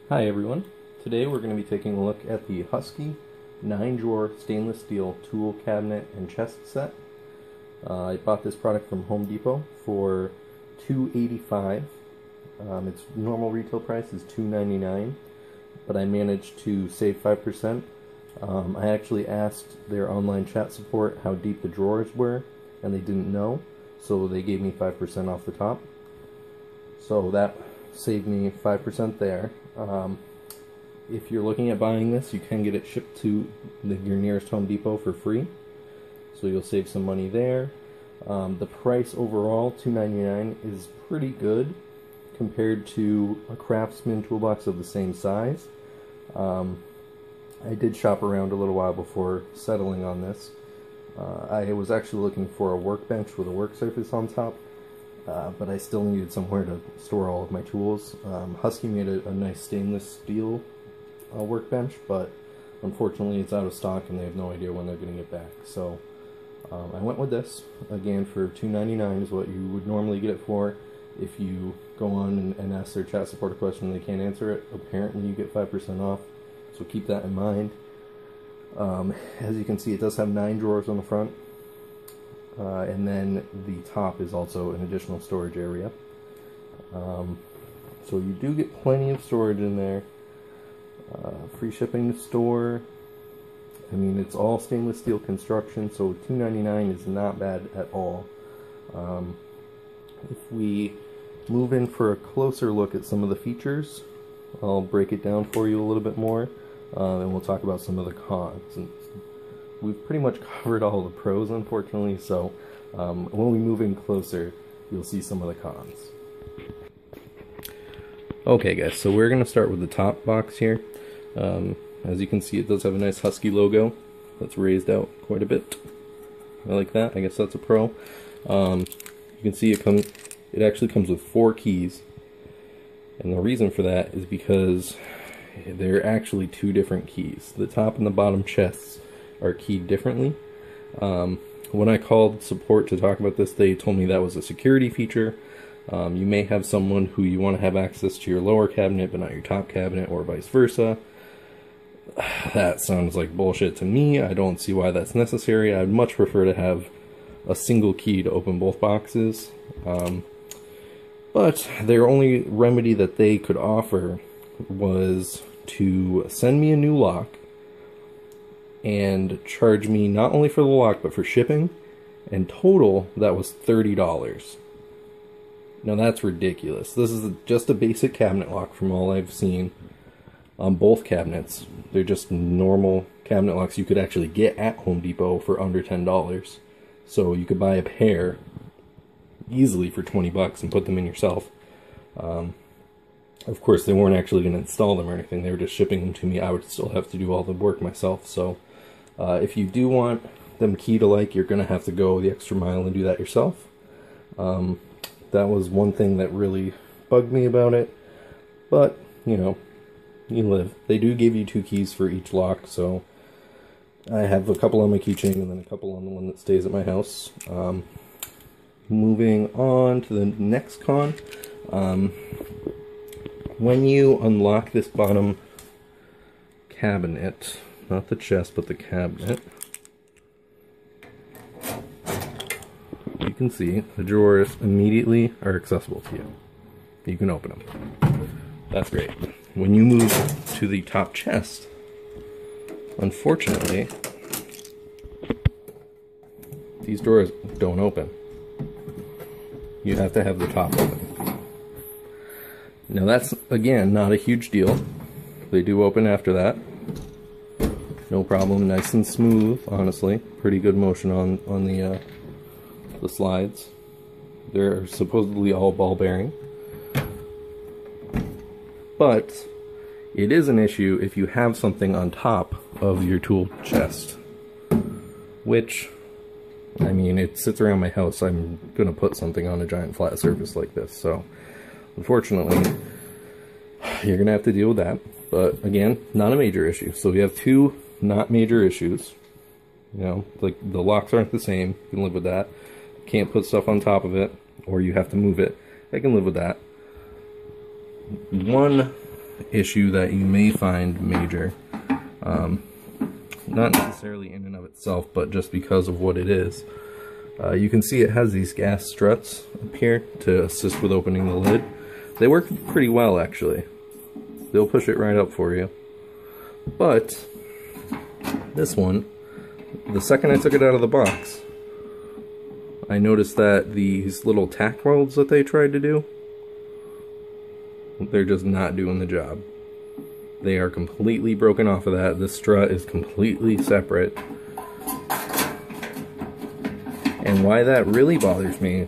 Hi everyone. Today we're going to be taking a look at the Husky 9-drawer stainless steel tool cabinet and chest set. I bought this product from Home Depot for $2.85. Its normal retail price is $2.99, but I managed to save 5%. I actually asked their online chat support how deep the drawers were, and they didn't know, so they gave me 5% off the top. So that saved me 5% there. If you're looking at buying this, you can get it shipped to your nearest Home Depot for free, so you'll save some money there. The price overall, $2.99, is pretty good compared to a Craftsman toolbox of the same size. I did shop around a little while before settling on this. I was actually looking for a workbench with a work surface on top, but I still needed somewhere to store all of my tools. Husky made a nice stainless steel workbench, but unfortunately it's out of stock and they have no idea when they're getting it back. So I went with this. Again, for $2.99 is what you would normally get it for. If you go on and ask their chat support a question and they can't answer it, apparently you get 5% off, so keep that in mind. As you can see, it does have 9 drawers on the front. And then the top is also an additional storage area. So you do get plenty of storage in there. Free shipping to store. I mean, it's all stainless steel construction, so $2.99 is not bad at all. If we move in for a closer look at some of the features, I'll break it down for you a little bit more, and we'll talk about some of the cons. And we've pretty much covered all the pros, unfortunately, so when we move in closer, you'll see some of the cons. Okay guys, so we're going to start with the top box here. As you can see, it does have a nice Husky logo that's raised out quite a bit. I like that. I guess that's a pro. You can see it actually comes with 4 keys, and the reason for that is because they're actually 2 different keys. The top and the bottom chests are keyed differently. When I called support to talk about this, they told me that was a security feature. You may have someone who you want to have access to your lower cabinet but not your top cabinet, or vice versa. That sounds like bullshit to me. I don't see why that's necessary. I'd much prefer to have a single key to open both boxes. But their only remedy that they could offer was to send me a new lock and charge me not only for the lock but for shipping, and total that was $30. Now that's ridiculous. This is just a basic cabinet lock from all I've seen on both cabinets. They're just normal cabinet locks you could actually get at Home Depot for under $10. So you could buy a pair easily for 20 bucks and put them in yourself. Of course, they weren't actually going to install them or anything. They were just shipping them to me. I would still have to do all the work myself. So if you do want them key-to-like, you're going to have to go the extra mile and do that yourself. That was one thing that really bugged me about it. But, you know, you live. They do give you 2 keys for each lock, so I have a couple on my keychain and then a couple on the one that stays at my house. Moving on to the next con. When you unlock this bottom cabinet, not the chest, but the cabinet, you can see the drawers immediately are accessible to you. You can open them. That's great. When you move to the top chest, unfortunately, these drawers don't open. You have to have the top open. Now that's, again, not a huge deal. They do open after that. No problem, nice and smooth, honestly. Pretty good motion on the slides. They're supposedly all ball bearing. But it is an issue if you have something on top of your tool chest, which, I mean, it sits around my house. I'm going to put something on a giant flat surface like this, so unfortunately you're going to have to deal with that. But again, not a major issue. So we have 2 not major issues. You know, like the locks aren't the same. You can live with that. Can't put stuff on top of it, or you have to move it. I can live with that. One issue that you may find major. Not necessarily in and of itself, but just because of what it is. You can see it has these gas struts up here to assist with opening the lid. They work pretty well, actually. They'll push it right up for you. But this one, the second I took it out of the box, I noticed that these little tack welds that they tried to do, they're just not doing the job. They are completely broken off of that. This strut is completely separate. And why that really bothers me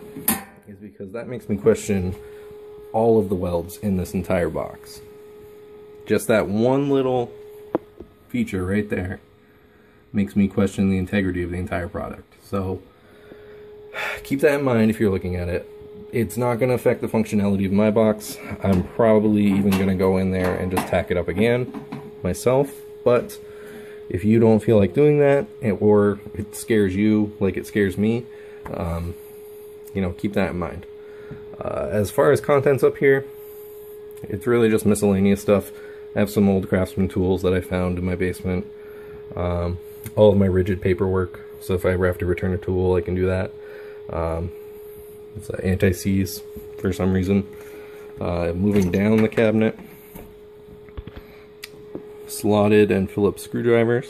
is because that makes me question all of the welds in this entire box. Just that one little feature right there makes me question the integrity of the entire product. So keep that in mind if you're looking at it. It's not going to affect the functionality of my box. I'm probably even going to go in there and just tack it up again myself. But if you don't feel like doing that, or it scares you like it scares me, you know, keep that in mind. As far as contents up here, it's really just miscellaneous stuff. I have some old Craftsman tools that I found in my basement. All of my rigid paperwork, so if I ever have to return a tool, I can do that. It's anti-seize for some reason. Moving down the cabinet, slotted and Phillips screwdrivers,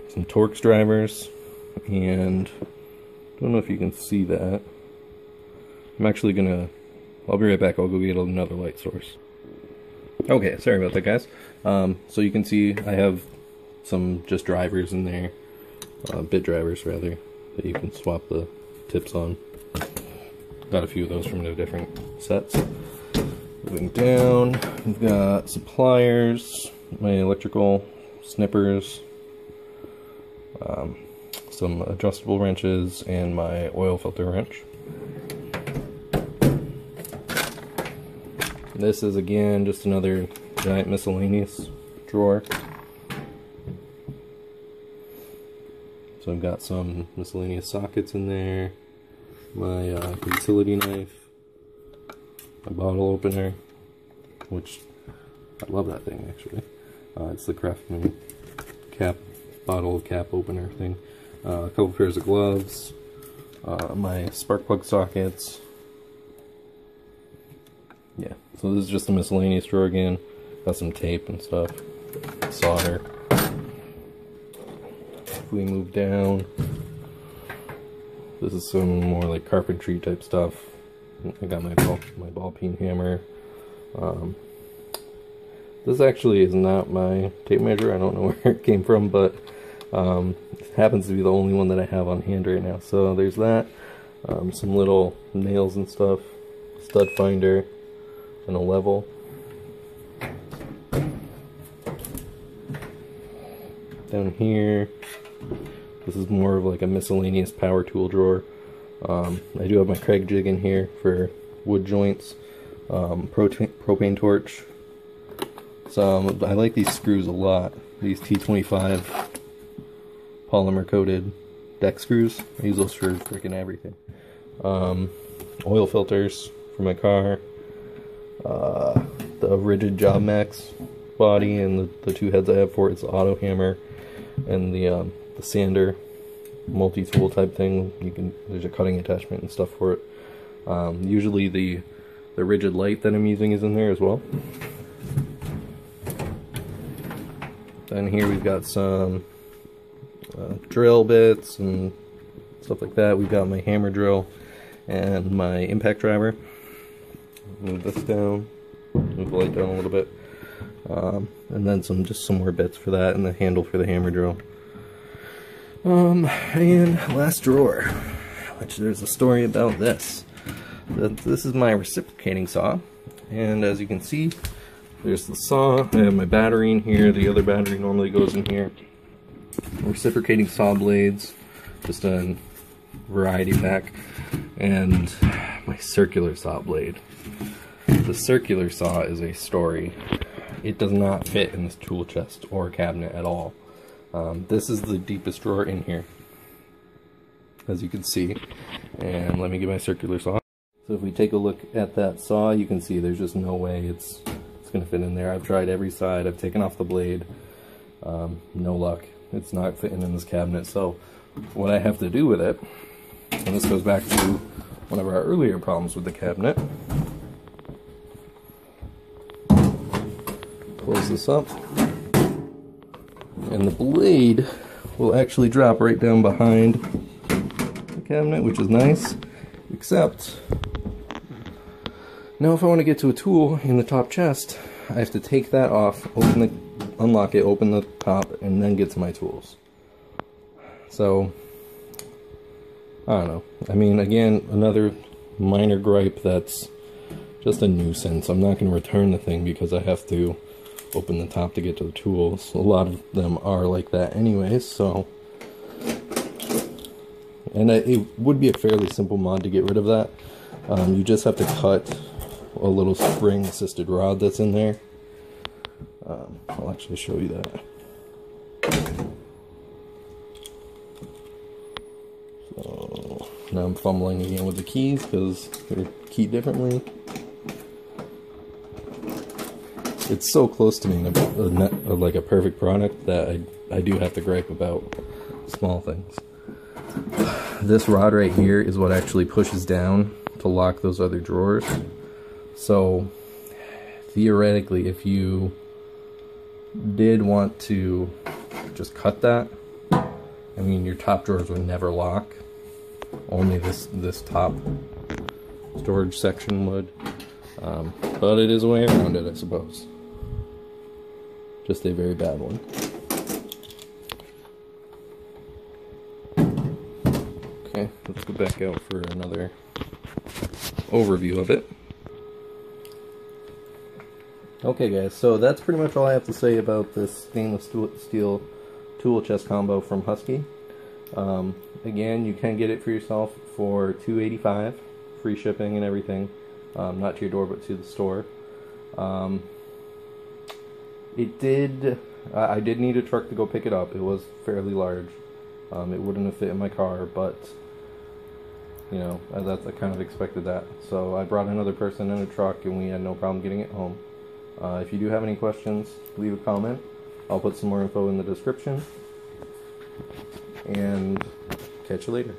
some Torx drivers, and I don't know if you can see that. I'm actually gonna, I'll be right back. I'll go get another light source. Okay, sorry about that, guys. So you can see I have some just drivers in there. Bit drivers rather, that you can swap the tips on. Got a few of those from the different sets. Moving down, we've got some pliers, my electrical snippers, some adjustable wrenches, and my oil filter wrench. This is again just another giant miscellaneous drawer. So I've got some miscellaneous sockets in there, my utility knife, my bottle opener, which I love that thing actually. It's the Craftsman bottle cap opener thing. A couple pairs of gloves, my spark plug sockets. Yeah, so this is just a miscellaneous drawer again. Got some tape and stuff, solder. If we move down, this is some more like carpentry type stuff. I got my ball peen hammer. This actually is not my tape measure. I don't know where it came from, but it happens to be the only one that I have on hand right now. So there's that. Some little nails and stuff, stud finder, and a level. Down here, this is more of like a miscellaneous power tool drawer. I do have my Craig jig in here for wood joints, propane torch. I like these screws a lot. These T25 polymer coated deck screws. I use those for freaking everything. Oil filters for my car. The rigid Job Max body and the two heads I have for it. It's the auto hammer and the sander multi-tool type thing. There's a cutting attachment and stuff for it. Usually the rigid light that I'm using is in there as well. Then here we've got some drill bits and stuff like that. We've got my hammer drill and my impact driver. Move this down, move the light down a little bit, and then just some more bits for that, and the handle for the hammer drill. And last drawer, which there's a story about this. This is my reciprocating saw, and as you can see, there's the saw. I have my battery in here. The other battery normally goes in here. Reciprocating saw blades, just a variety pack, and my circular saw blade. The circular saw is a story. It does not fit in this tool chest or cabinet at all. This is the deepest drawer in here, as you can see. And let me get my circular saw. So if we take a look at that saw, you can see there's just no way it's going to fit in there. I've tried every side, I've taken off the blade, no luck. It's not fitting in this cabinet. So what I have to do with it, and this goes back to one of our earlier problems with the cabinet, close this up, and the blade will actually drop right down behind the cabinet, which is nice, except now if I want to get to a tool in the top chest, I have to take that off, unlock it, open the top, and then get to my tools. So, I don't know. I mean, again, another minor gripe that's just a nuisance. I'm not going to return the thing because I have to open the top to get to the tools. A lot of them are like that anyways, so... And it would be a fairly simple mod to get rid of that. You just have to cut a little spring-assisted rod that's in there. I'll actually show you that. So now I'm fumbling again with the keys because they're keyed differently. It's so close to being like a perfect product that I do have to gripe about small things. This rod right here is what actually pushes down to lock those other drawers. So theoretically, if you did want to just cut that, I mean, your top drawers would never lock. Only this top storage section would. But it is a way around it, I suppose. Just a very bad one. Okay, let's go back out for another overview of it. Okay guys, so that's pretty much all I have to say about this stainless steel tool chest combo from Husky. Again, you can get it for yourself for $285, free shipping and everything. Not to your door, but to the store. I did need a truck to go pick it up. It was fairly large. It wouldn't have fit in my car, but you know, I kind of expected that. So I brought another person in a truck and we had no problem getting it home. If you do have any questions, leave a comment. I'll put some more info in the description. And catch you later.